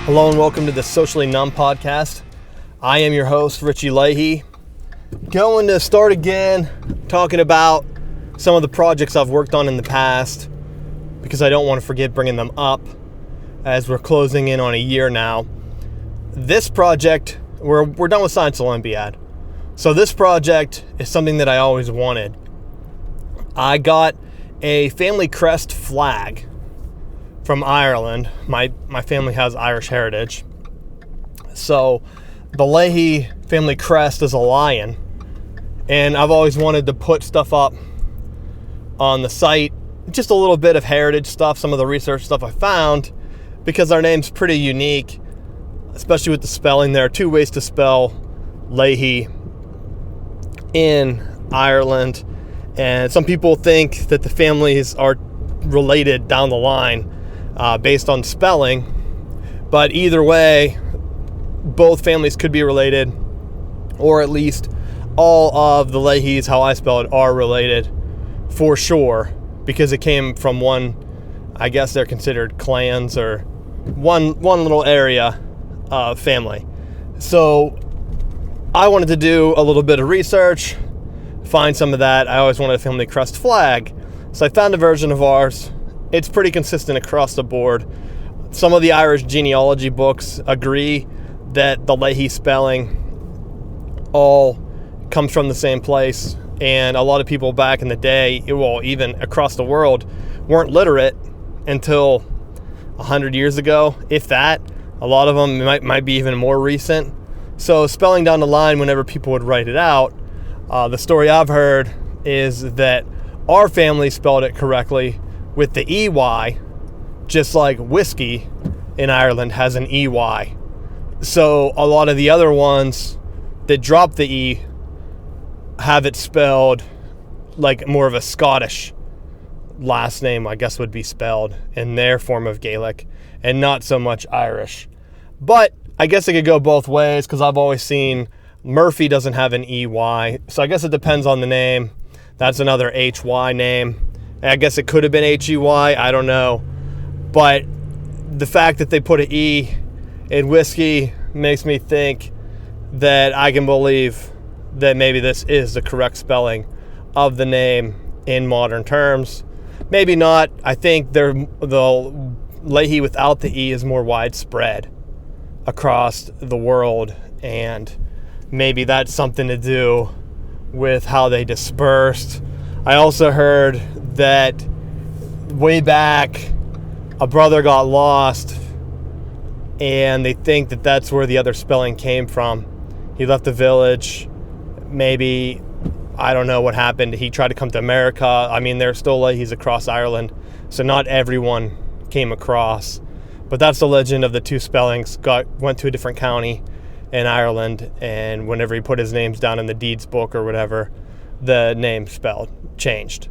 Hello and welcome to the Socially Numb podcast. I am your host, Richie Leahy. Going to start again talking about some of the projects I've worked on in the past because I don't want to forget bringing them up as we're closing in on a year now. This project, we're done with Science Olympiad. So this project is something that I always wanted. I got a family crest flag from Ireland. My family has Irish heritage. So the Leahy family crest is a lion. And I've always wanted to put stuff up on the site. Just a little bit of heritage stuff, some of the research stuff I found, because our name's pretty unique, especially with the spelling. There are two ways to spell Leahy in Ireland. And some people think that the families are related down the line based on spelling, but either way, both families could be related, or at least all of the Leahys, how I spell it, are related for sure, because it came from one, I guess they're considered clans, or one little area of family. So I wanted to do a little bit of research, find some of that. I always wanted a family crest flag, so I found a version of ours. It's pretty consistent across the board. Some of the Irish genealogy books agree that the Leahy spelling all comes from the same place, and a lot of people back in the day, well, even across the world, weren't literate until 100 years ago, if that. A lot of them might be even more recent. So spelling down the line, whenever people would write it out, the story I've heard is that our family spelled it correctly with the EY, just like whiskey in Ireland has an EY. So a lot of the other ones that drop the E have it spelled like more of a Scottish last name, I guess, would be spelled in their form of Gaelic, and not so much Irish. But I guess it could go both ways, because I've always seen Murphy doesn't have an EY, so I guess it depends on the name. That's another HY name. I guess it could have been HEY, I don't know. But the fact that they put an E in whiskey makes me think that I can believe that maybe this is the correct spelling of the name in modern terms. Maybe not. I think the Leahy without the E is more widespread across the world, and maybe that's something to do with how they dispersed. I also heard that way back a brother got lost, and they think that that's where the other spelling came from. He left the village, maybe, I don't know what happened. He tried to come to America. I mean, there's still Leahys across Ireland, so not everyone came across. But that's the legend of the two spellings. Went to a different county in Ireland, and whenever he put his names down in the deeds book or whatever, the name changed.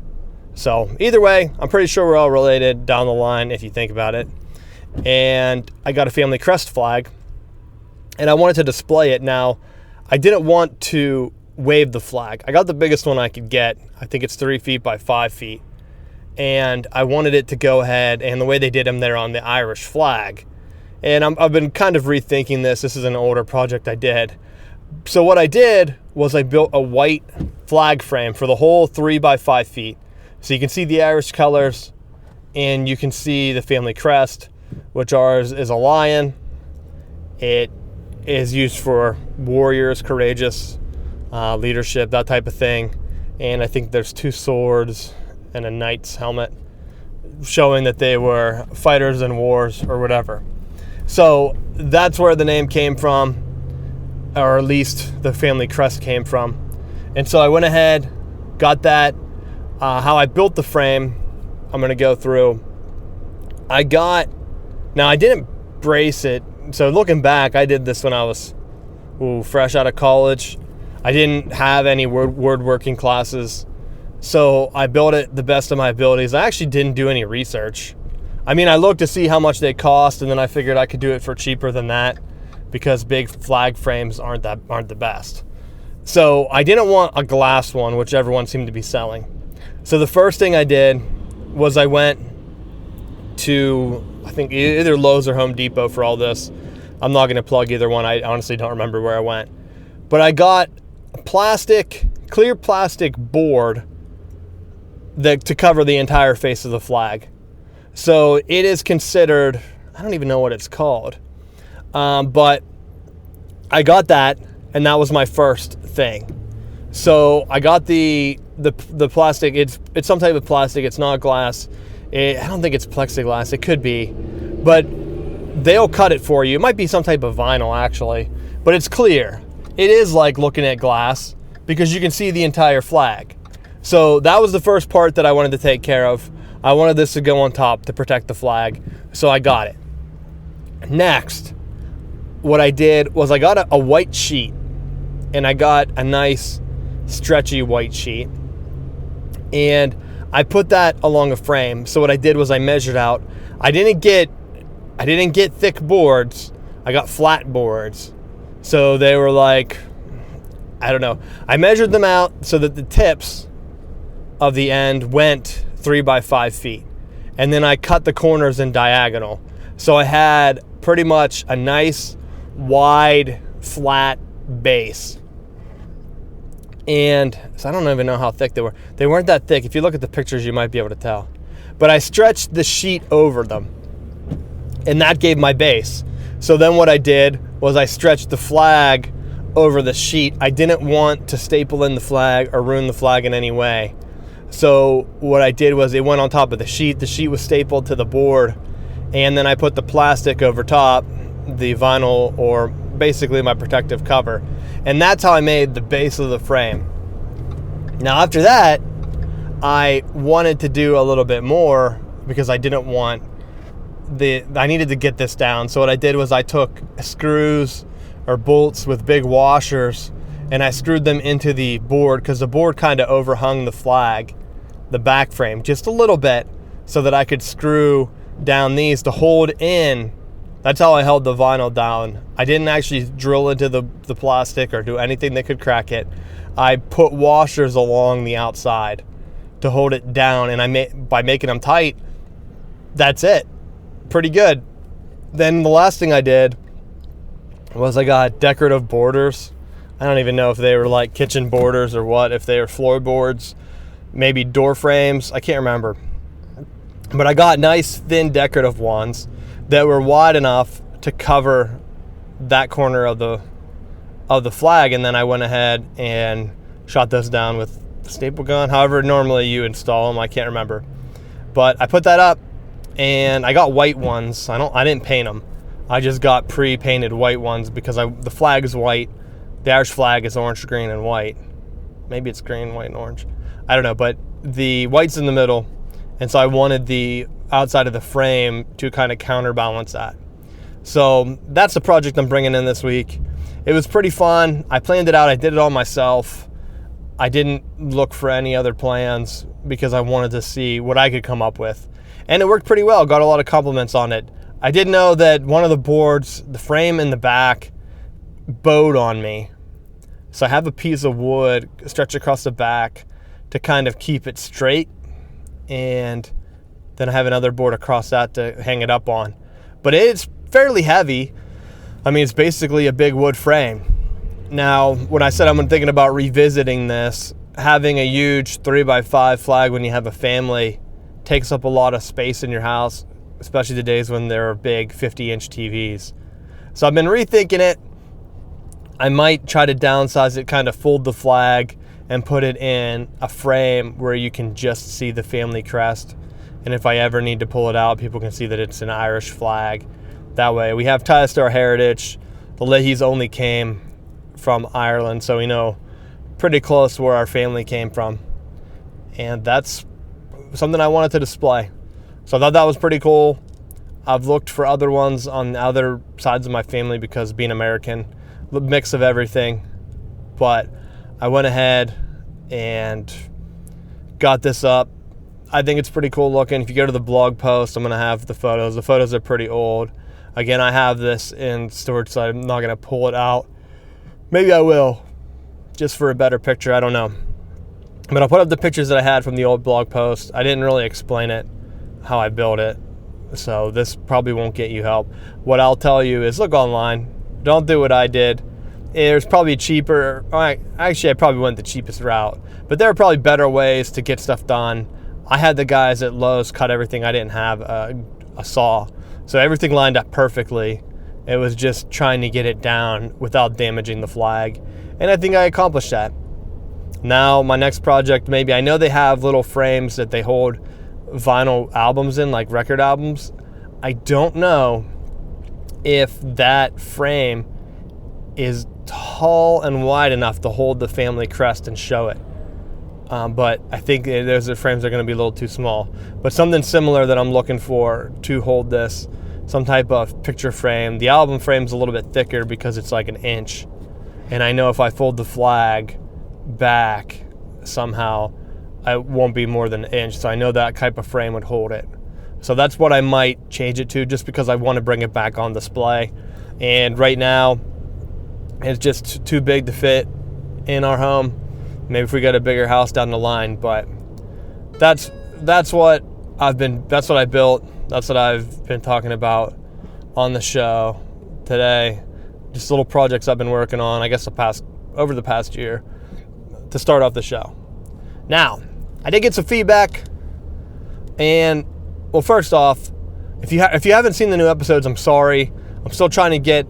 So either way, I'm pretty sure we're all related down the line if you think about it. And I got a family crest flag, and I wanted to display it. Now, I didn't want to wave the flag. I got the biggest one I could get. I think it's 3 feet by 5 feet. And I wanted it to go ahead, and the way they did them there on the Irish flag. And I've been kind of rethinking this. This is an older project I did. So what I did was I built a white flag frame for the whole 3 by 5 feet. So you can see the Irish colors, and you can see the family crest, which ours is a lion. It is used for warriors, courageous leadership, that type of thing. And I think there's 2 swords and a knight's helmet, showing that they were fighters in wars or whatever. So that's where the name came from, or at least the family crest came from. And so I went ahead, got that. How I built the frame, I'm going to go through. Now I didn't brace it. So looking back, I did this when I was fresh out of college. I didn't have any woodworking classes. So I built it the best of my abilities. I actually didn't do any research. I mean, I looked to see how much they cost, and then I figured I could do it for cheaper than that, because big flag frames aren't the best. So I didn't want a glass one, which everyone seemed to be selling. So the first thing I did was I went to, I think, either Lowe's or Home Depot for all this. I'm not going to plug either one. I honestly don't remember where I went. But I got a clear plastic board to cover the entire face of the flag. So it is considered, I don't even know what it's called. But I got that, and that was my first thing. So I got the plastic. It's some type of plastic. It's not glass. I don't think it's plexiglass. It could be, but they'll cut it for you. It might be some type of vinyl actually, but it's clear. It is like looking at glass because you can see the entire flag. So that was the first part that I wanted to take care of. I wanted this to go on top to protect the flag, so I got it. Next, what I did was I got a white sheet, and I got a nice stretchy white sheet, and I put that along a frame. So what I did was I measured out. I didn't get thick boards. I got flat boards. So they were like, I don't know. I measured them out so that the tips of the end went 3 by 5 feet. And then I cut the corners in diagonal. So I had pretty much a nice, wide, flat base. And so I don't even know how thick they were. They weren't that thick. If you look at the pictures, you might be able to tell. But I stretched the sheet over them, and that gave my base. So then what I did was I stretched the flag over the sheet. I didn't want to staple in the flag or ruin the flag in any way. So what I did was it went on top of the sheet. The sheet was stapled to the board, and then I put the plastic over top, the vinyl, or basically my protective cover. And that's how I made the base of the frame. Now after that, I wanted to do a little bit more because I didn't want I needed to get this down. So what I did was I took screws or bolts with big washers, and I screwed them into the board because the board kind of overhung the flag, the back frame, just a little bit, so that I could screw down these to hold in. That's how I held the vinyl down. I didn't actually drill into the plastic or do anything that could crack it. I put washers along the outside to hold it down, and by making them tight, that's it. Pretty good. Then the last thing I did was I got decorative borders. I don't even know if they were like kitchen borders or what, if they were floorboards, maybe door frames, I can't remember. But I got nice thin decorative ones that were wide enough to cover that corner of the flag, and then I went ahead and shot those down with the staple gun, however normally you install them, I can't remember. But I put that up, and I got white ones. I didn't paint them. I just got pre-painted white ones because the flag is white. The Irish flag is orange, green, and white. Maybe it's green, white, and orange. I don't know, but the white's in the middle, and so I wanted the outside of the frame to kind of counterbalance that. So that's the project I'm bringing in this week. It was pretty fun. I planned it out. I did it all myself. I didn't look for any other plans because I wanted to see what I could come up with. And it worked pretty well. Got a lot of compliments on it. I did know that one of the boards, the frame in the back, bowed on me. So I have a piece of wood stretched across the back to kind of keep it straight. And then I have another board across that to hang it up on. But it's fairly heavy. I mean, it's basically a big wood frame. Now, when I said I'm thinking about revisiting this, having a huge 3x5 flag when you have a family takes up a lot of space in your house, especially the days when there are big 50-inch TVs. So I've been rethinking it. I might try to downsize it, kind of fold the flag and put it in a frame where you can just see the family crest. And if I ever need to pull it out, people can see that it's an Irish flag. That way, we have ties to our heritage. The Leahys only came from Ireland, so we know pretty close to where our family came from. And that's something I wanted to display. So I thought that was pretty cool. I've looked for other ones on the other sides of my family because being American, the mix of everything. But I went ahead and got this up. I think it's pretty cool looking. If you go to the blog post, I'm going to have the photos. The photos are pretty old. Again, I have this in storage, so I'm not going to pull it out. Maybe I will, just for a better picture. I don't know. But I'll put up the pictures that I had from the old blog post. I didn't really explain it, how I built it. So this probably won't get you help. What I'll tell you is look online. Don't do what I did. There's probably cheaper. Actually, I probably went the cheapest route. But there are probably better ways to get stuff done. I had the guys at Lowe's cut everything. I didn't have a saw. So everything lined up perfectly. It was just trying to get it down without damaging the flag. And I think I accomplished that. Now, my next project, maybe, I know they have little frames that they hold vinyl albums in, like record albums. I don't know if that frame is tall and wide enough to hold the family crest and show it. But I think those frames are going to be a little too small. But something similar that I'm looking for to hold this, some type of picture frame. The album frame's a little bit thicker because it's like an inch. And I know if I fold the flag back somehow, it won't be more than an inch. So I know that type of frame would hold it. So that's what I might change it to, just because I want to bring it back on display. And right now, it's just too big to fit in our home. Maybe if we get a bigger house down the line, but that's what I built. That's what I've been talking about on the show today. Just little projects I've been working on, I guess over the past year to start off the show. Now, I did get some feedback, and well, first off, if you haven't seen the new episodes, I'm sorry. I'm still trying to get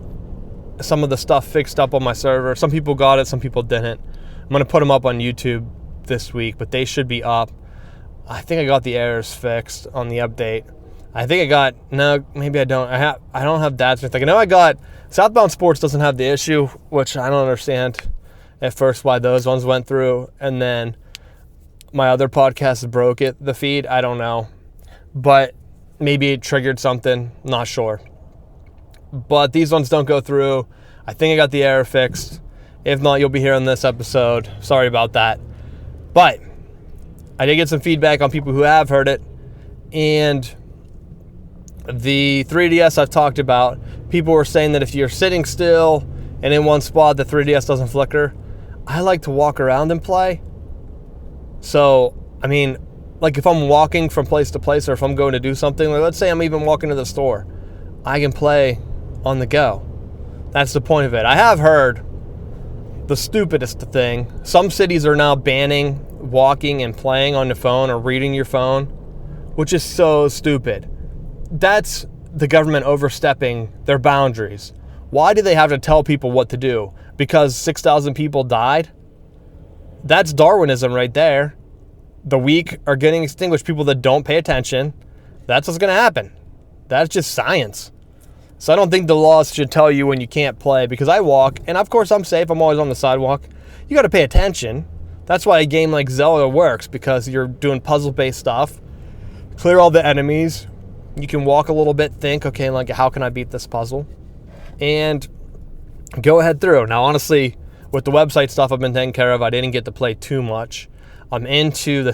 some of the stuff fixed up on my server. Some people got it, some people didn't. I'm going to put them up on YouTube this week, but they should be up. I think I got the errors fixed on the update. Maybe I don't. I don't have Dad's Smith. I know I got Southbound Sports doesn't have the issue, which I don't understand at first why those ones went through, and then my other podcast broke the feed. I don't know, but maybe it triggered something. Not sure. But these ones don't go through. I think I got the error fixed. If not, you'll be hearing this episode. Sorry about that. But I did get some feedback on people who have heard it. And the 3DS I've talked about, people were saying that if you're sitting still and in one spot, the 3DS doesn't flicker. I like to walk around and play. So, I mean, like if I'm walking from place to place, or if I'm going to do something, like let's say I'm even walking to the store, I can play on the go. That's the point of it. I have heard the stupidest thing. Some cities are now banning walking and playing on the phone or reading your phone, which is so stupid. That's the government overstepping their boundaries. Why do they have to tell people what to do? Because 6,000 people died? That's Darwinism right there. The weak are getting extinguished. People that don't pay attention, that's what's going to happen. That's just science. So I don't think the laws should tell you when you can't play, because I walk, and of course I'm safe. I'm always on the sidewalk. You got to pay attention. That's why a game like Zelda works, because you're doing puzzle-based stuff. Clear all the enemies. You can walk a little bit, think, okay, like how can I beat this puzzle? And go ahead through. Now, honestly, with the website stuff I've been taking care of, I didn't get to play too much. I'm into the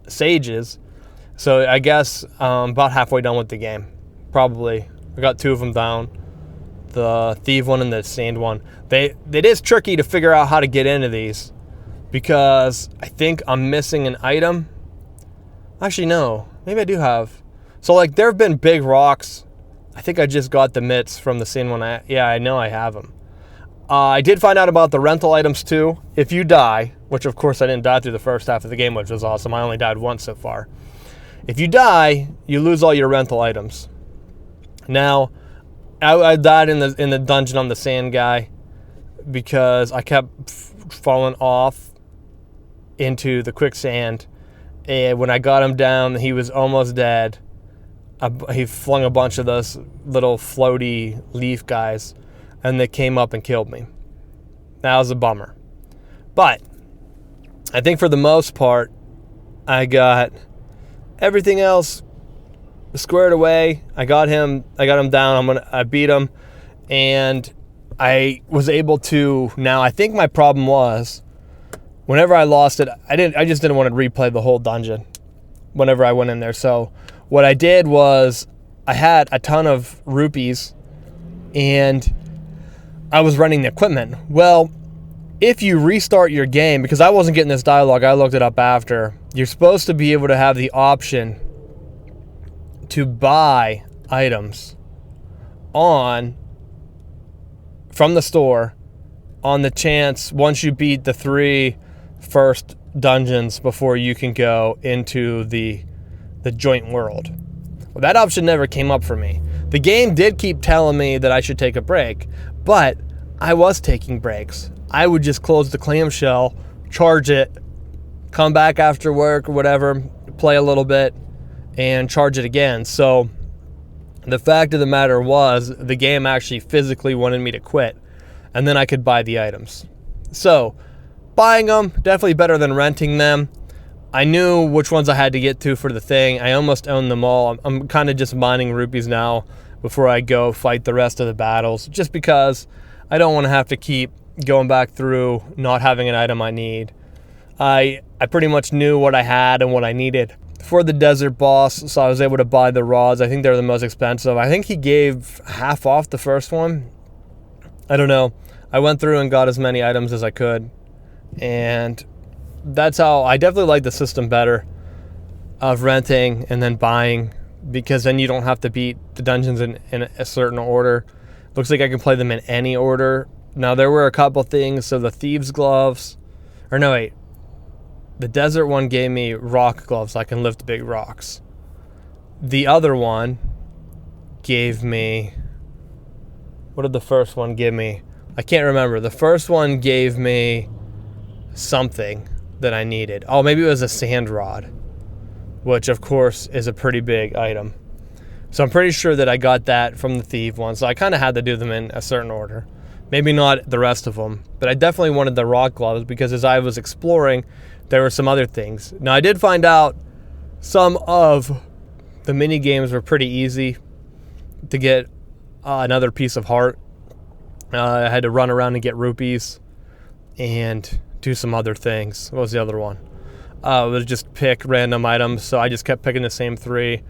sages. So I guess about halfway done with the game. Probably. I got 2 of them down. The thief one and the sand one. It is tricky to figure out how to get into these, because I think I'm missing an item. Actually, no. Maybe I do have. So, like, there have been big rocks. I think I just got the mitts from the sand one. I know I have them. I did find out about the rental items, too. If you die, which, of course, I didn't die through the first half of the game, which was awesome. I only died once so far. If you die, you lose all your rental items. Now, I died in the dungeon on the sand guy because I kept falling off into the quicksand. And when I got him down, he was almost dead. He flung a bunch of those little floaty leaf guys, and they came up and killed me. That was a bummer. But I think for the most part, I got everything else squared away. I got him down. I beat him, and I was able to. Now I think my problem was, whenever I lost it, I just didn't want to replay the whole dungeon whenever I went in there. So what I did was I had a ton of rupees, and I was running the equipment. Well, if you restart your game, because I wasn't getting this dialogue, I looked it up after, you're supposed to be able to have the option to buy items from the store on the chance once you beat the 3 first dungeons before you can go into the joint world. Well, that option never came up for me. The game did keep telling me that I should take a break, but I was taking breaks. I would just close the clamshell, charge it, come back after work or whatever, play a little bit, and charge it again. So the fact of the matter was, the game actually physically wanted me to quit, and then I could buy the items. So buying them, definitely better than renting them. I knew which ones I had to get to for the thing. I almost owned them all. I'm kind of just mining rupees now before I go fight the rest of the battles, just because I don't want to have to keep going back through not having an item I need. I pretty much knew what I had and what I needed for the desert boss, so I was able to buy the rods. I think they're the most expensive. I think he gave half off the first one. I don't know. I went through and got as many items as I could, and that's how I definitely like the system better of renting and then buying, because then you don't have to beat the dungeons in a certain order. Looks like I can play them in any order. Now, there were a couple things. So the thieves gloves, the desert one gave me rock gloves, so I can lift big rocks. The other one gave me, what did the first one give me? I can't remember. The first one gave me something that I needed. Oh, maybe it was a sand rod, which of course is a pretty big item. So I'm pretty sure that I got that from the thief one. So I kind of had to do them in a certain order. Maybe not the rest of them, but I definitely wanted the rock gloves because as I was exploring, there were some other things. Now, I did find out some of the mini games were pretty easy to get another piece of heart. I had to run around and get rupees and do some other things. What was the other one? It was just pick random items. So I just kept picking the same 3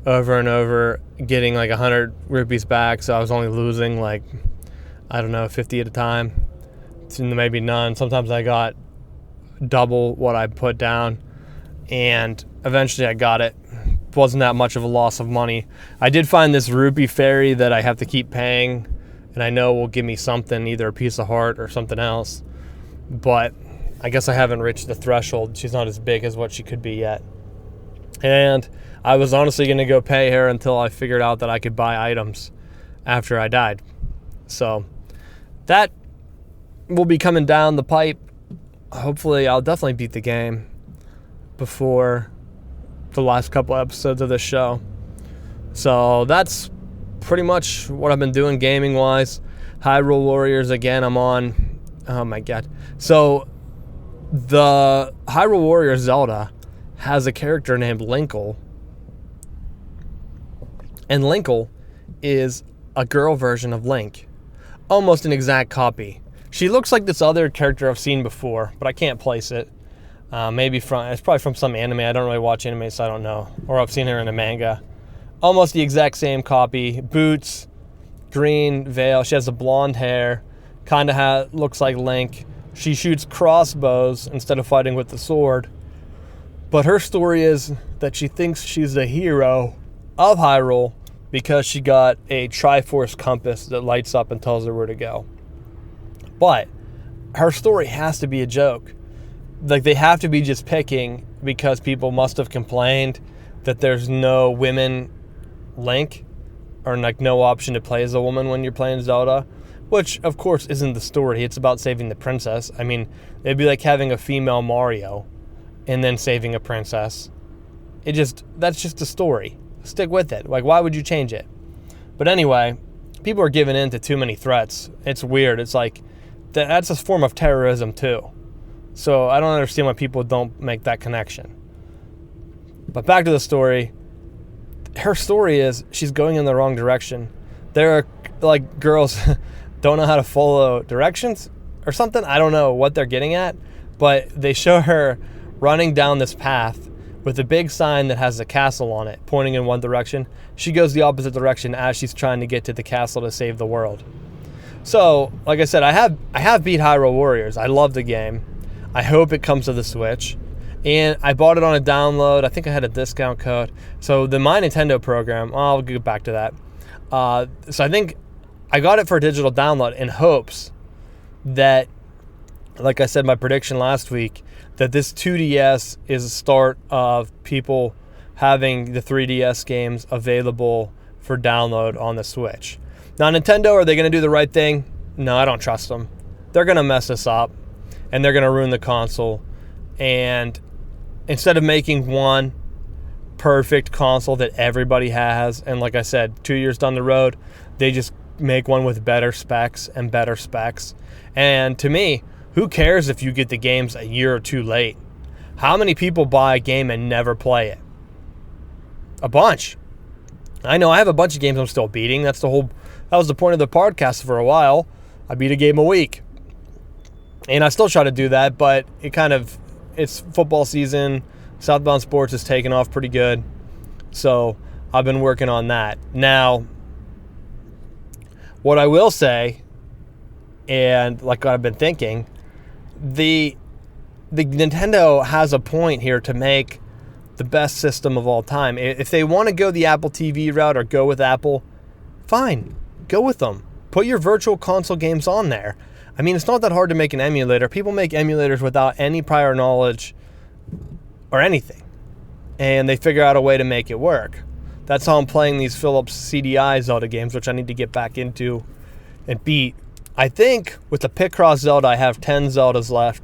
over and over, getting like 100 rupees back. So I was only losing 50 at a time. Maybe none. Sometimes I got double what I put down, and eventually I got it. Wasn't that much of a loss of money. I did find this rupee fairy that I have to keep paying, and I know will give me something, either a piece of heart or something else, but I guess I haven't reached the threshold. She's not as big as what she could be yet, and I was honestly going to go pay her until I figured out that I could buy items after I died. So that will be coming down the pipe. Hopefully I'll definitely beat the game before the last couple episodes of this show. So that's pretty much what I've been doing gaming wise. Hyrule Warriors again, I'm on. Oh my god. So the Hyrule Warriors Zelda has a character named Linkle. And Linkle is a girl version of Link. Almost an exact copy. She looks like this other character I've seen before, but I can't place it. It's probably from some anime. I don't really watch anime, so I don't know. Or I've seen her in a manga. Almost the exact same copy. Boots, green veil. She has the blonde hair. Kind of looks like Link. She shoots crossbows instead of fighting with the sword. But her story is that she thinks she's the hero of Hyrule because she got a Triforce compass that lights up and tells her where to go. But her story has to be a joke. Like, they have to be just picking because people must have complained that there's no women Link, or like no option to play as a woman when you're playing Zelda, which of course isn't the story. It's about saving the princess. I mean, it'd be like having a female Mario and then saving a princess. That's just a story. Stick with it. Like, why would you change it? But anyway, people are giving in to too many threats. It's weird. It's like, that's a form of terrorism too. So I don't understand why people don't make that connection. But back to the story. Her story is she's going in the wrong direction. There are like girls don't know how to follow directions or something. I don't know what they're getting at, but they show her running down this path with a big sign that has a castle on it pointing in one direction. She goes the opposite direction as she's trying to get to the castle to save the world. So, like I said, I have beat Hyrule Warriors. I love the game. I hope it comes to the Switch. And I bought it on a download. I think I had a discount code. So the My Nintendo program, I'll get back to that. So I think I got it for a digital download in hopes that, like I said, my prediction last week, that this 2DS is the start of people having the 3DS games available for download on the Switch. Now, Nintendo, are they going to do the right thing? No, I don't trust them. They're going to mess this up, and they're going to ruin the console. And instead of making one perfect console that everybody has, and like I said, 2 years down the road, they just make one with better specs and better specs. And to me, who cares if you get the games a year or two late? How many people buy a game and never play it? A bunch. I know I have a bunch of games I'm still beating. That was the point of the podcast for a while. I beat a game a week. And I still try to do that, but it's football season. Southbound Sports is taking off pretty good. So I've been working on that. Now, what I will say, and like I've been thinking, the Nintendo has a point here to make the best system of all time. If they want to go the Apple TV route or go with Apple, fine, go with them. Put your virtual console games on there. I mean, it's not that hard to make an emulator. People make emulators without any prior knowledge or anything, and they figure out a way to make it work. That's how I'm playing these Philips CDI Zelda games, which I need to get back into and beat. I think with the Picross Zelda, I have 10 Zeldas left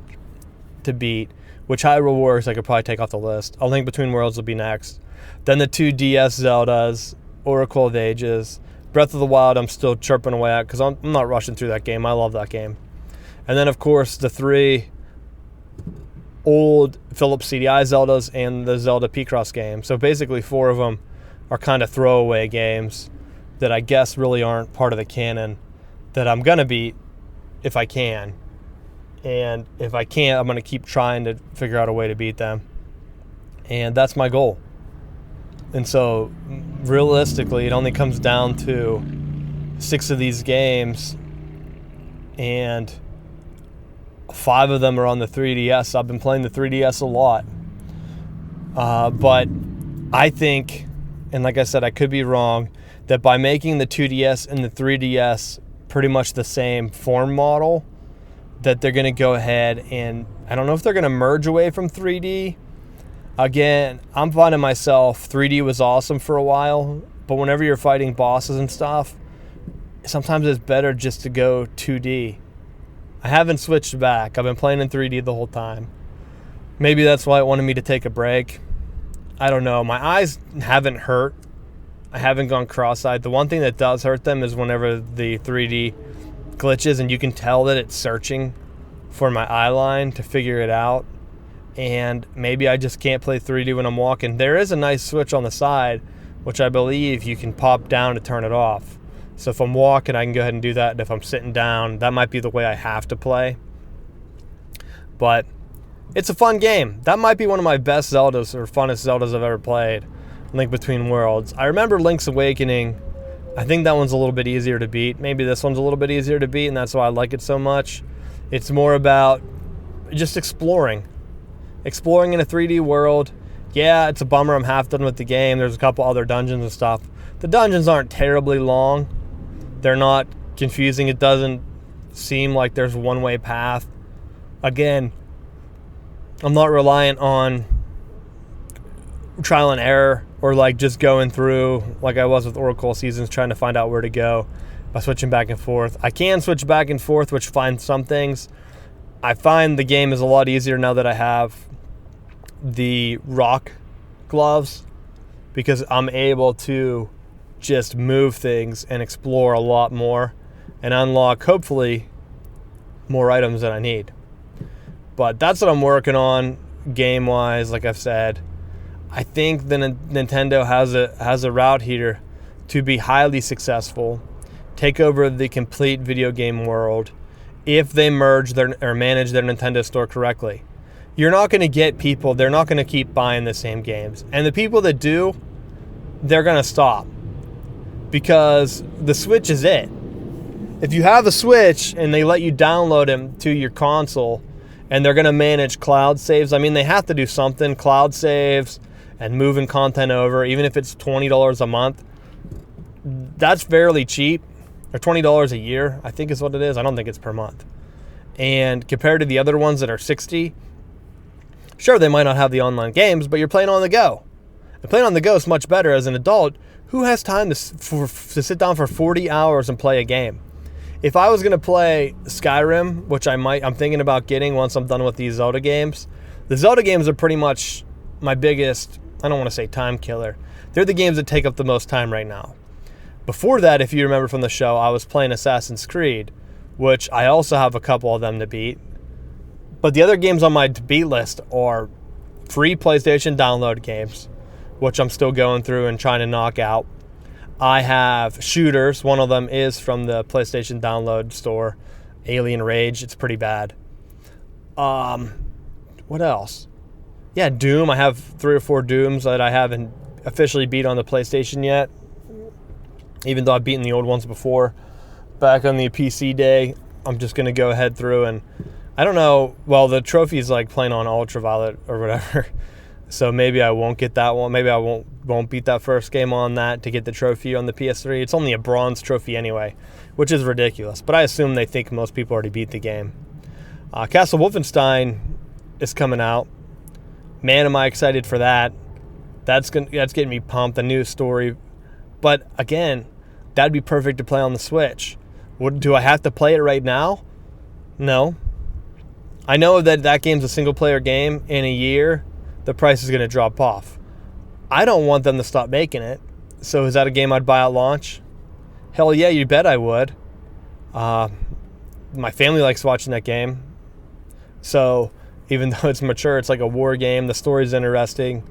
to beat, which Hyrule Warriors I could probably take off the list. A Link Between Worlds will be next. Then the 2 DS Zeldas, Oracle of Ages, Breath of the Wild I'm still chirping away at because I'm not rushing through that game. I love that game. And then, of course, the 3 old Philips CDI Zeldas and the Zelda Picross game. So basically 4 of them are kind of throwaway games that I guess really aren't part of the canon that I'm going to beat if I can. And if I can't, I'm going to keep trying to figure out a way to beat them. And that's my goal. And so, realistically, it only comes down to 6 of these games. And 5 of them are on the 3DS. I've been playing the 3DS a lot. But I think, and like I said, I could be wrong, that by making the 2DS and the 3DS pretty much the same form model, that they're going to go ahead and, I don't know if they're going to merge away from 3D. Again, I'm finding myself, 3D was awesome for a while, but whenever you're fighting bosses and stuff, sometimes it's better just to go 2D. I haven't switched back. I've been playing in 3D the whole time. Maybe that's why it wanted me to take a break. I don't know. My eyes haven't hurt. I haven't gone cross-eyed. The one thing that does hurt them is whenever the 3D glitches and you can tell that it's searching for my eye line to figure it out. And maybe I just can't play 3D when I'm walking. There is a nice switch on the side, which I believe you can pop down to turn it off. So if I'm walking, I can go ahead and do that. And if I'm sitting down, that might be the way I have to play. But it's a fun game. That might be one of my best Zeldas or funnest Zeldas I've ever played. Link Between Worlds. I remember Link's Awakening. I think that one's a little bit easier to beat. Maybe this one's a little bit easier to beat, and that's why I like it so much. It's more about just exploring. Exploring in a 3D world. Yeah, it's a bummer I'm half done with the game. There's a couple other dungeons and stuff. The dungeons aren't terribly long. They're not confusing. It doesn't seem like there's a one-way path. Again, I'm not reliant on trial and error or like just going through like I was with Oracle Seasons trying to find out where to go by switching back and forth. I can switch back and forth, which finds some things. I find the game is a lot easier now that I have the rock gloves because I'm able to just move things and explore a lot more and unlock, hopefully, more items that I need. But that's what I'm working on game-wise, like I've said. I think the Nintendo has a route here to be highly successful, take over the complete video game world if they merge or manage their Nintendo store correctly. You're not going to get people, they're not going to keep buying the same games. And the people that do, they're going to stop because the Switch is it. If you have a Switch and they let you download them to your console and they're going to manage cloud saves. I mean, they have to do something, cloud saves and moving content over, even if it's $20 a month. That's fairly cheap, or $20 a year, I think is what it is. I don't think it's per month. And compared to the other ones that are $60, sure, they might not have the online games, but you're playing on the go. And playing on the go is much better as an adult. Who has time to sit down for 40 hours and play a game? If I was going to play Skyrim, which I'm thinking about getting once I'm done with these Zelda games, the Zelda games are pretty much my biggest, I don't want to say time killer. They're the games that take up the most time right now. Before that, if you remember from the show, I was playing Assassin's Creed, which I also have a couple of them to beat. But the other games on my to beat list are free PlayStation download games, which I'm still going through and trying to knock out. I have shooters. One of them is from the PlayStation download store, Alien Rage. It's pretty bad. What else? Yeah, Doom. I have 3 or 4 Dooms that I haven't officially beat on the PlayStation yet, even though I've beaten the old ones before. Back on the PC day, I'm just going to go ahead through and, I don't know, well, the trophy's like playing on Ultraviolet or whatever. So maybe I won't get that one. Maybe I won't beat that first game on that to get the trophy on the PS3. It's only a bronze trophy anyway, which is ridiculous. But I assume they think most people already beat the game. Castle Wolfenstein is coming out. Man, am I excited for that. That's getting me pumped, a new story. But again, that'd be perfect to play on the Switch. Do I have to play it right now? No. I know that game's a single-player game. In a year, the price is going to drop off. I don't want them to stop making it. So is that a game I'd buy at launch? Hell yeah, you bet I would. My family likes watching that game. So even though it's mature, it's like a war game. The story's interesting.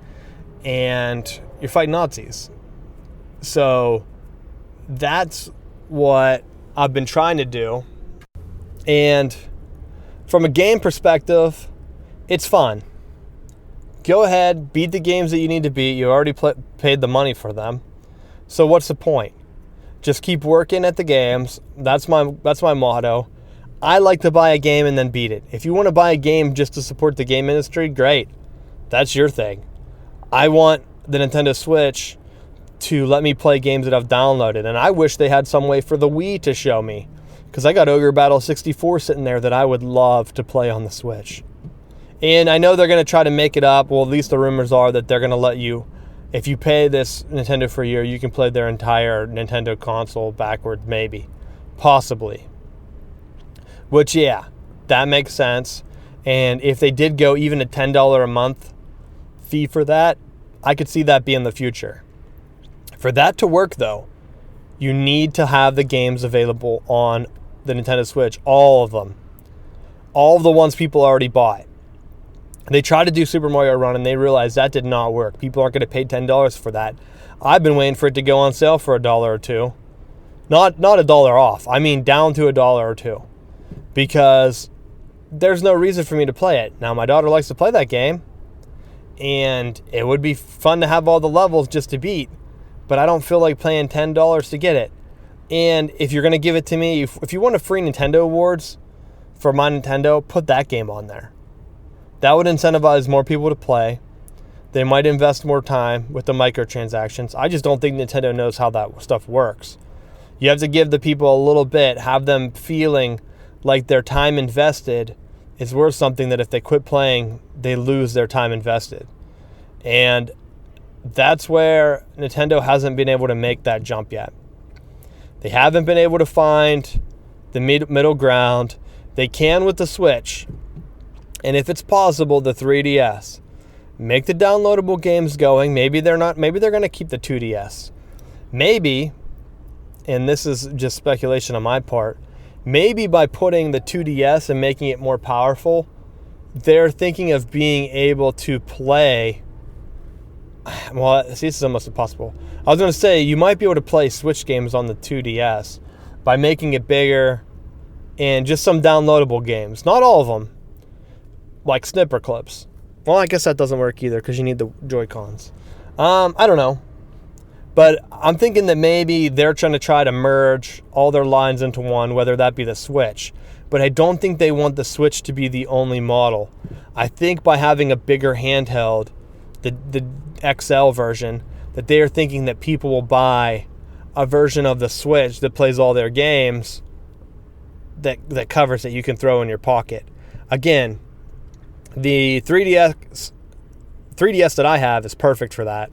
And you're fighting Nazis. So that's what I've been trying to do. And from a game perspective, it's fun. Go ahead, beat the games that you need to beat. You already paid the money for them. So what's the point? Just keep working at the games. That's my motto. I like to buy a game and then beat it. If you want to buy a game just to support the game industry, great. That's your thing. I want the Nintendo Switch to let me play games that I've downloaded. And I wish they had some way for the Wii to show me, because I got Ogre Battle 64 sitting there that I would love to play on the Switch. And I know they're going to try to make it up. Well, at least the rumors are that they're going to let you, if you pay this Nintendo for a year, you can play their entire Nintendo console backward, maybe. Possibly. Which, yeah, that makes sense. And if they did go even a $10 a month fee for that, I could see that being the future. For that to work, though, you need to have the games available on the Nintendo Switch. All of them. All of the ones people already bought. They tried to do Super Mario Run, and they realized that did not work. People aren't going to pay $10 for that. I've been waiting for it to go on sale for $1 or $2. Not $1 off. I mean down to $1 or $2. Because there's no reason for me to play it. Now, my daughter likes to play that game, and it would be fun to have all the levels just to beat, but I don't feel like paying $10 to get it. And if you're going to give it to me, if you want a free Nintendo Awards for my Nintendo, put that game on there. That would incentivize more people to play. They might invest more time with the microtransactions. I just don't think Nintendo knows how that stuff works. You have to give the people a little bit, have them feeling like their time invested is worth something, that if they quit playing, they lose their time invested. And that's where Nintendo hasn't been able to make that jump yet. They haven't been able to find the middle ground. They can with the Switch. And if it's possible, the 3DS. Make the downloadable games going. Maybe they're going to keep the 2DS. Maybe, and this is just speculation on my part, maybe by putting the 2DS and making it more powerful, they're thinking of being able to play. Well, see, this is almost impossible. I was going to say, you might be able to play Switch games on the 2DS by making it bigger and just some downloadable games. Not all of them, like snipper clips. Well, I guess that doesn't work either because you need the Joy-Cons. I don't know. But I'm thinking that maybe they're try to merge all their lines into one, whether that be the Switch, but I don't think they want the Switch to be the only model. I think by having a bigger handheld, the XL version, that they are thinking that people will buy a version of the Switch that plays all their games that covers it, you can throw in your pocket. Again, the 3DS that I have is perfect for that.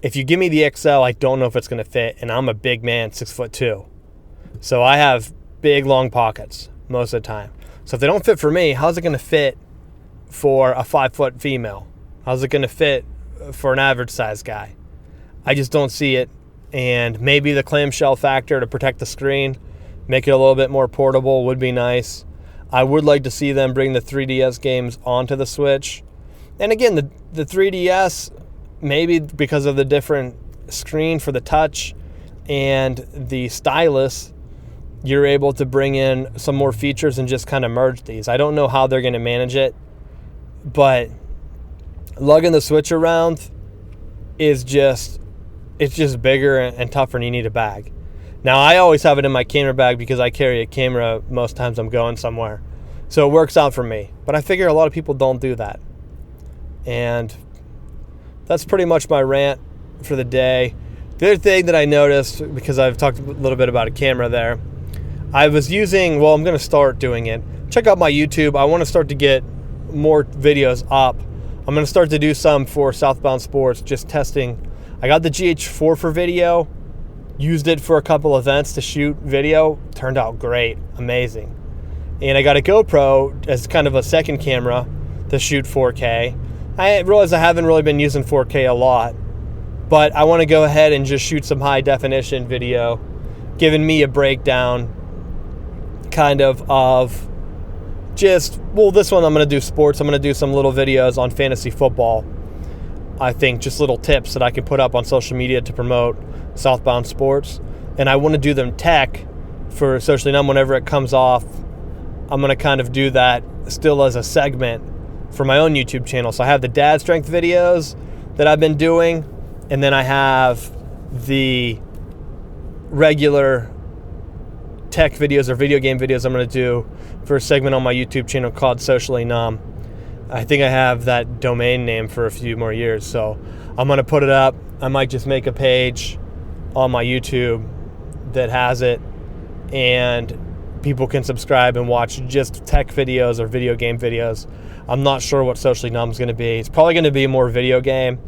If you give me the XL, I don't know if it's going to fit, and I'm a big man, 6'2". So I have big, long pockets most of the time. So if they don't fit for me, how's it going to fit for a 5-foot female? How's it going to fit for an average size guy? I just don't see it. And maybe the clamshell factor to protect the screen, make it a little bit more portable would be nice. I would like to see them bring the 3DS games onto the Switch. And again, the 3DS, maybe because of the different screen for the touch and the stylus, you're able to bring in some more features and just kind of merge these. I don't know how they're going to manage it, but lugging the Switch around is just bigger and tougher, and you need a bag. Now, I always have it in my camera bag because I carry a camera most times I'm going somewhere. So it works out for me. But I figure a lot of people don't do that. And that's pretty much my rant for the day. The other thing that I noticed, because I've talked a little bit about a camera there, I was using, I'm going to start doing it. Check out my YouTube. I want to start to get more videos up. I'm going to start to do some for Southbound Sports, just testing. I got the GH4 for video, used it for a couple events to shoot video, turned out great, amazing. And I got a GoPro as kind of a second camera to shoot 4K. I realize I haven't really been using 4K a lot, but I want to go ahead and just shoot some high definition video, giving me a breakdown kind of just, this one I'm going to do sports. I'm going to do some little videos on fantasy football. I think just little tips that I can put up on social media to promote Southbound Sports. And I want to do them tech for Socially Numb whenever it comes off. I'm going to kind of do that still as a segment for my own YouTube channel. So I have the dad strength videos that I've been doing, and then I have the regular tech videos or video game videos I'm going to do for a segment on my YouTube channel called Socially Numb. I think I have that domain name for a few more years, so I'm going to put it up. I might just make a page on my YouTube that has it, and people can subscribe and watch just tech videos or video game videos. I'm not sure what Socially Numb is going to be. It's probably going to be more video game,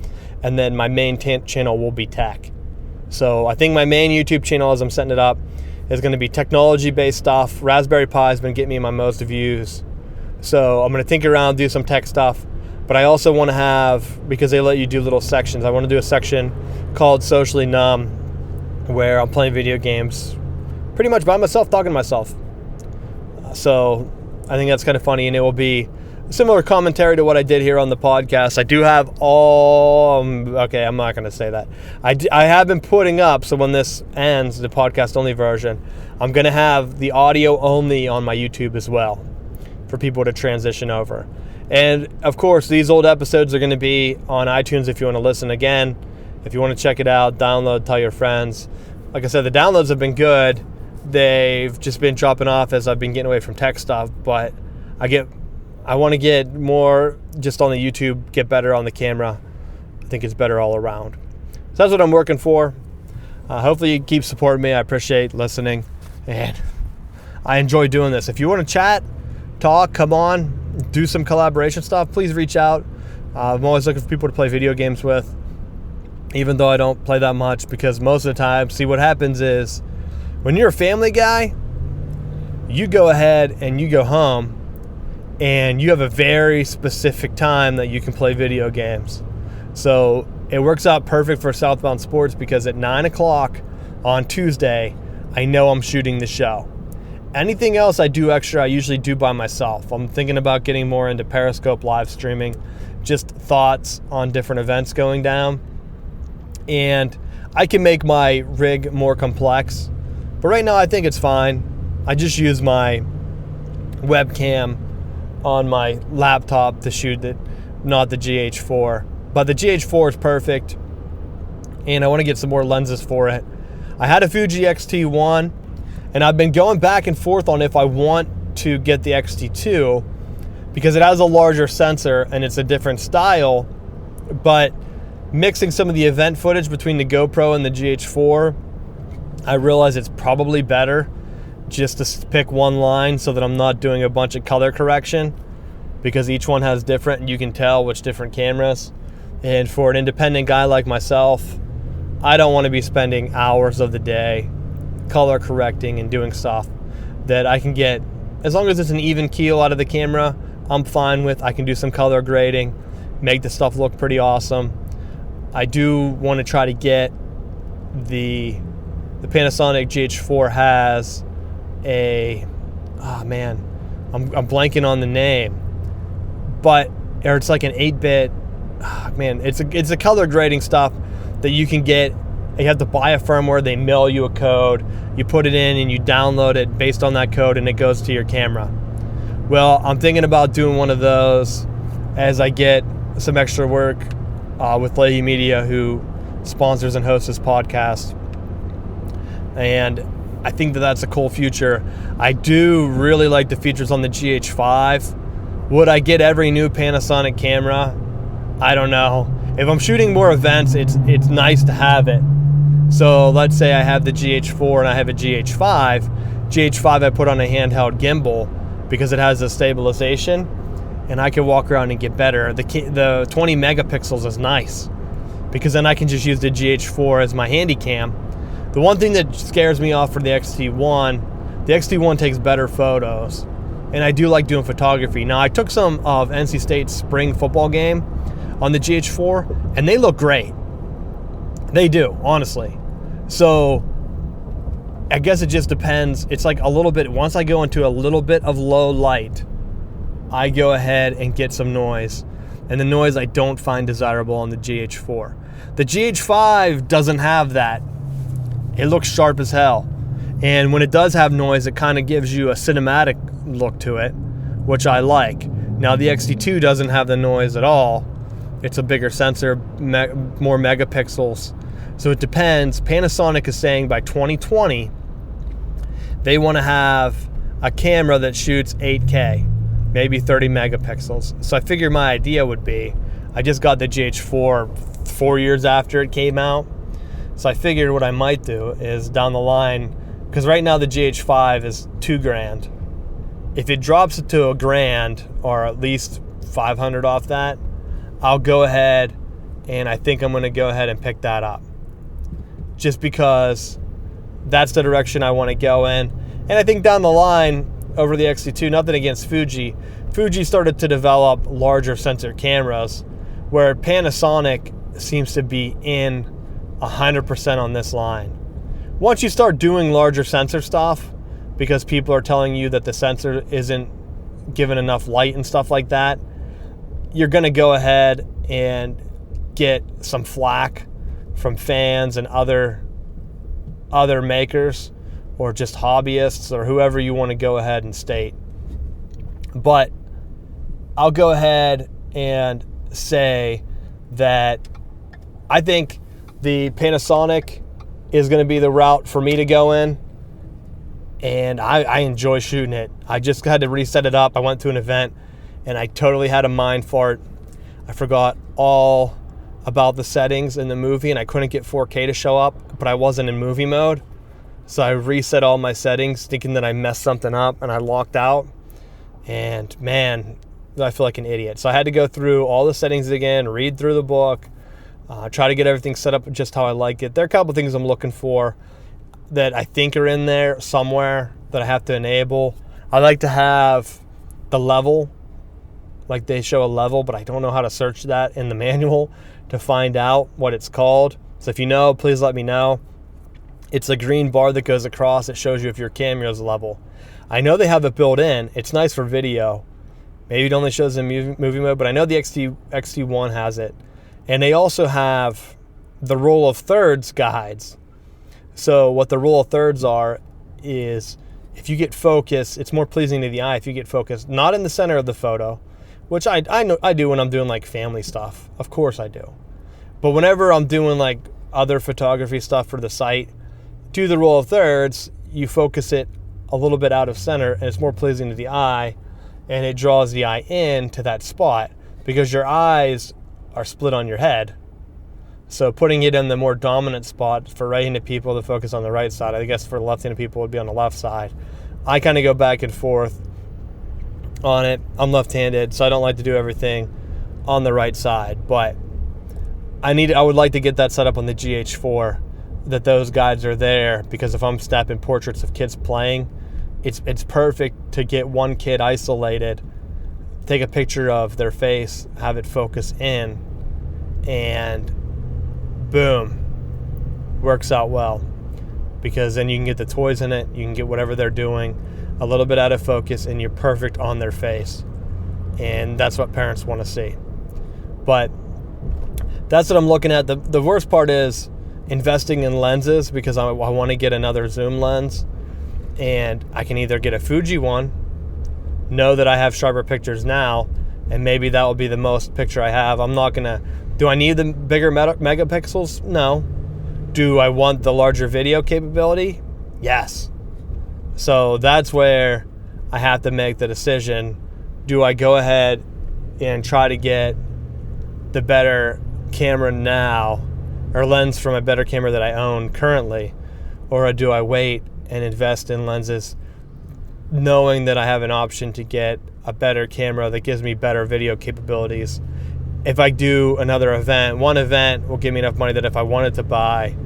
and then my main channel will be tech. So I think my main YouTube channel, as I'm setting it up, is going to be technology-based stuff. Raspberry Pi has been getting me my most views. So I'm going to tinker around, do some tech stuff. But I also want to have, because they let you do little sections, I want to do a section called Socially Numb where I'm playing video games pretty much by myself, talking to myself. So I think that's kind of funny, and it will be a similar commentary to what I did here on the podcast. I do have okay, I'm not going to say that. I have been putting up, so when this ends, the podcast-only version, I'm going to have the audio-only on my YouTube as well, for people to transition over. And of course, these old episodes are going to be on iTunes if you want to listen again. If you want to check it out, download, tell your friends. Like I said, the downloads have been good. They've just been dropping off as I've been getting away from tech stuff, but I want to get more just on the YouTube, get better on the camera. I think it's better all around. So that's what I'm working for. Hopefully you keep supporting me. I appreciate listening, and I enjoy doing this. If you want to chat, talk, come on, do some collaboration stuff, please reach out. I'm always looking for people to play video games with, even though I don't play that much, because most of the time, see, what happens is when you're a family guy, you go ahead and you go home and you have a very specific time that you can play video games. So it works out perfect for Southbound Sports, because at 9 o'clock on Tuesday, I know I'm shooting the show. Anything else I do extra, I usually do by myself. I'm thinking about getting more into Periscope live streaming, just thoughts on different events going down. And I can make my rig more complex, but right now I think it's fine. I just use my webcam on my laptop to shoot it, not the GH4. But the GH4 is perfect, and I want to get some more lenses for it. I had a Fuji X-T1, and I've been going back and forth on if I want to get the X-T2 because it has a larger sensor and it's a different style, but mixing some of the event footage between the GoPro and the GH4, I realize it's probably better just to pick one line so that I'm not doing a bunch of color correction, because each one has different and you can tell which different cameras. And for an independent guy like myself, I don't want to be spending hours of the day color correcting and doing stuff that I can get, as long as it's an even keel out of the camera, I'm fine with. I can do some color grading, make the stuff look pretty awesome. I do want to try to get the Panasonic GH4 has a, I'm blanking on the name, or it's like an 8-bit, it's a color grading stuff that you can get. You have to buy a firmware, they mail you a code, you put it in and you download it based on that code and it goes to your camera. Well, I'm thinking about doing one of those as I get some extra work with Leahy Media, who sponsors and hosts this podcast. And I think that that's a cool future. I do really like the features on the GH5. Would I get every new Panasonic camera? I don't know. If I'm shooting more events, it's nice to have it. So let's say I have the GH4 and I have a GH5. GH5 I put on a handheld gimbal because it has a stabilization, and I can walk around and get better. The 20 megapixels is nice because then I can just use the GH4 as my handy cam. The one thing that scares me off for the X-T1, the X-T1 takes better photos, and I do like doing photography. Now, I took some of NC State's spring football game on the GH4, and they look great. They do, honestly. So I guess it just depends. It's like a little bit, once I go into a little bit of low light, I go ahead and get some noise. And the noise I don't find desirable on the GH4. The GH5 doesn't have that. It looks sharp as hell. And when it does have noise, it kind of gives you a cinematic look to it, which I like. Now the X-T2 doesn't have the noise at all. It's a bigger sensor, more megapixels. So it depends. Panasonic is saying by 2020, they want to have a camera that shoots 8K, maybe 30 megapixels. So I figured my idea would be, I just got the GH4 4 years after it came out. So I figured what I might do is down the line, because right now the GH5 is $2,000. If it drops it to $1,000 or at least 500 off that, I'll go ahead and I think I'm going to go ahead and pick that up. Just because that's the direction I want to go in. And I think down the line, over the X-T2, nothing against Fuji. Fuji started to develop larger sensor cameras, where Panasonic seems to be in 100% on this line. Once you start doing larger sensor stuff, because people are telling you that the sensor isn't given enough light and stuff like that, you're going to go ahead and get some flack from fans and other makers, or just hobbyists, or whoever you want to go ahead and state. But I'll go ahead and say that I think the Panasonic is going to be the route for me to go in, and I enjoy shooting it. I just had to reset it up. I went to an event and I totally had a mind fart. I forgot all about the settings in the movie and I couldn't get 4K to show up, but I wasn't in movie mode. So I reset all my settings thinking that I messed something up, and I locked out, and man, I feel like an idiot. So I had to go through all the settings again, read through the book, try to get everything set up just how I like it. There are a couple things I'm looking for that I think are in there somewhere that I have to enable. I like to have the level, like they show a level, but I don't know how to search that in the manual to find out what it's called. So if you know, please let me know. It's a green bar that goes across. It shows you if your camera is level. I know they have it built in. It's nice for video. Maybe it only shows in movie mode, but I know the X-T1 has it. And they also have the rule of thirds guides. So what the rule of thirds are is, if you get focus, it's more pleasing to the eye if you get focus, not in the center of the photo, which I know I do when I'm doing like family stuff. Of course I do. But whenever I'm doing like other photography stuff for the site, do the rule of thirds, you focus it a little bit out of center, and it's more pleasing to the eye, and it draws the eye in to that spot because your eyes are split on your head. So putting it in the more dominant spot for right-handed people to focus on the right side, I guess for left-handed people would be on the left side. I kind of go back and forth on it. I'm left-handed, so I don't like to do everything on the right side, but I would like to get that set up on the GH4, that those guides are there, because if I'm snapping portraits of kids playing, it's perfect to get one kid isolated, take a picture of their face, have it focus in, and boom, works out well, because then you can get the toys in it, you can get whatever they're doing a little bit out of focus, and you're perfect on their face, and that's what parents want to see. But that's what I'm looking at. The worst part is investing in lenses, because I want to get another zoom lens, and I can either get a Fuji one, know that I have sharper pictures now, and maybe that will be the most picture I have. I'm not gonna, do I need the bigger megapixels? No. Do I want the larger video capability? Yes. So that's where I have to make the decision. Do I go ahead and try to get the better camera now, or lens from a better camera that I own currently, or do I wait and invest in lenses knowing that I have an option to get a better camera that gives me better video capabilities? If I do another event, one event will give me enough money that if I wanted to buy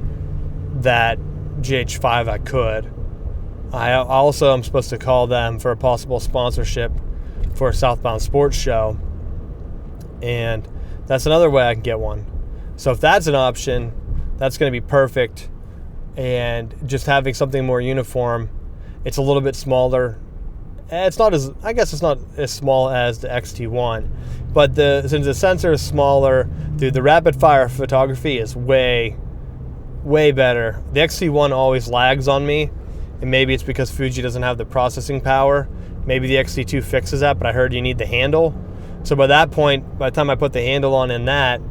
that GH5, I could. I also am supposed to call them for a possible sponsorship for a Southbound Sports Show, and that's another way I can get one. So if that's an option, that's going to be perfect. And just having something more uniform, it's a little bit smaller. It's not as, I guess it's not as small as the XT1, but since the sensor is smaller, dude, the rapid fire photography is way, way better. The XT1 always lags on me, and maybe it's because Fuji doesn't have the processing power. Maybe the XT2 fixes that, but I heard you need the handle. So by that point, by the time I put the handle on in that,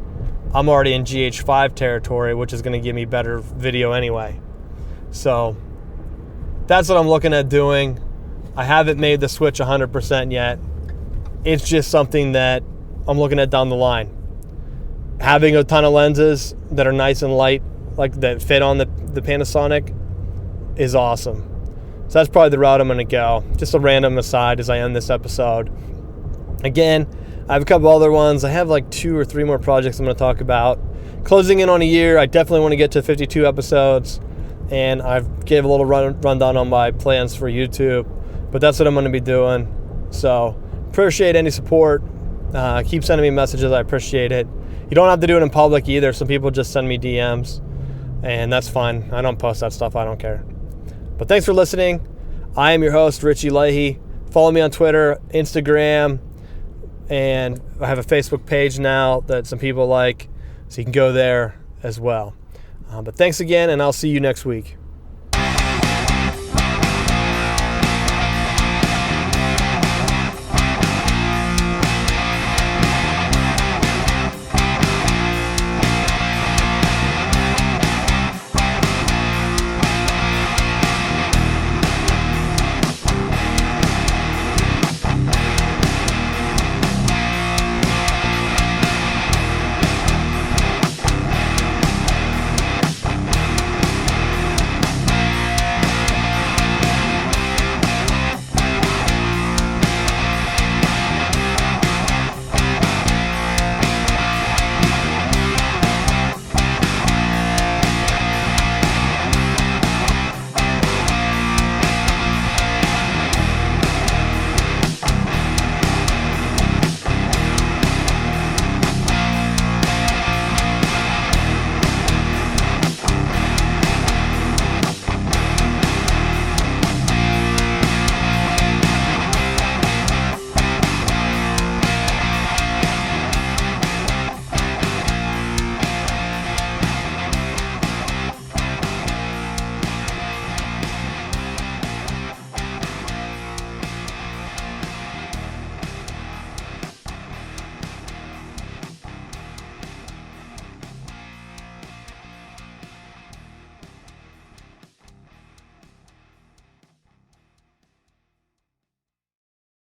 I'm already in GH5 territory, which is going to give me better video anyway. So that's what I'm looking at doing. I haven't made the switch 100% yet. It's just something that I'm looking at down the line. Having a ton of lenses that are nice and light, like that fit on the Panasonic, is awesome. So that's probably the route I'm going to go. Just a random aside as I end this episode. Again, I have a couple other ones. I have like 2 or 3 more projects I'm going to talk about. Closing in on a year, I definitely want to get to 52 episodes. And I've gave a little rundown on my plans for YouTube. But that's what I'm going to be doing. So appreciate any support. Keep sending me messages. I appreciate it. You don't have to do it in public either. Some people just send me DMs. And that's fine. I don't post that stuff. I don't care. But thanks for listening. I am your host, Richie Leahy. Follow me on Twitter, Instagram, and I have a Facebook page now that some people like, so you can go there as well. But thanks again, and I'll see you next week.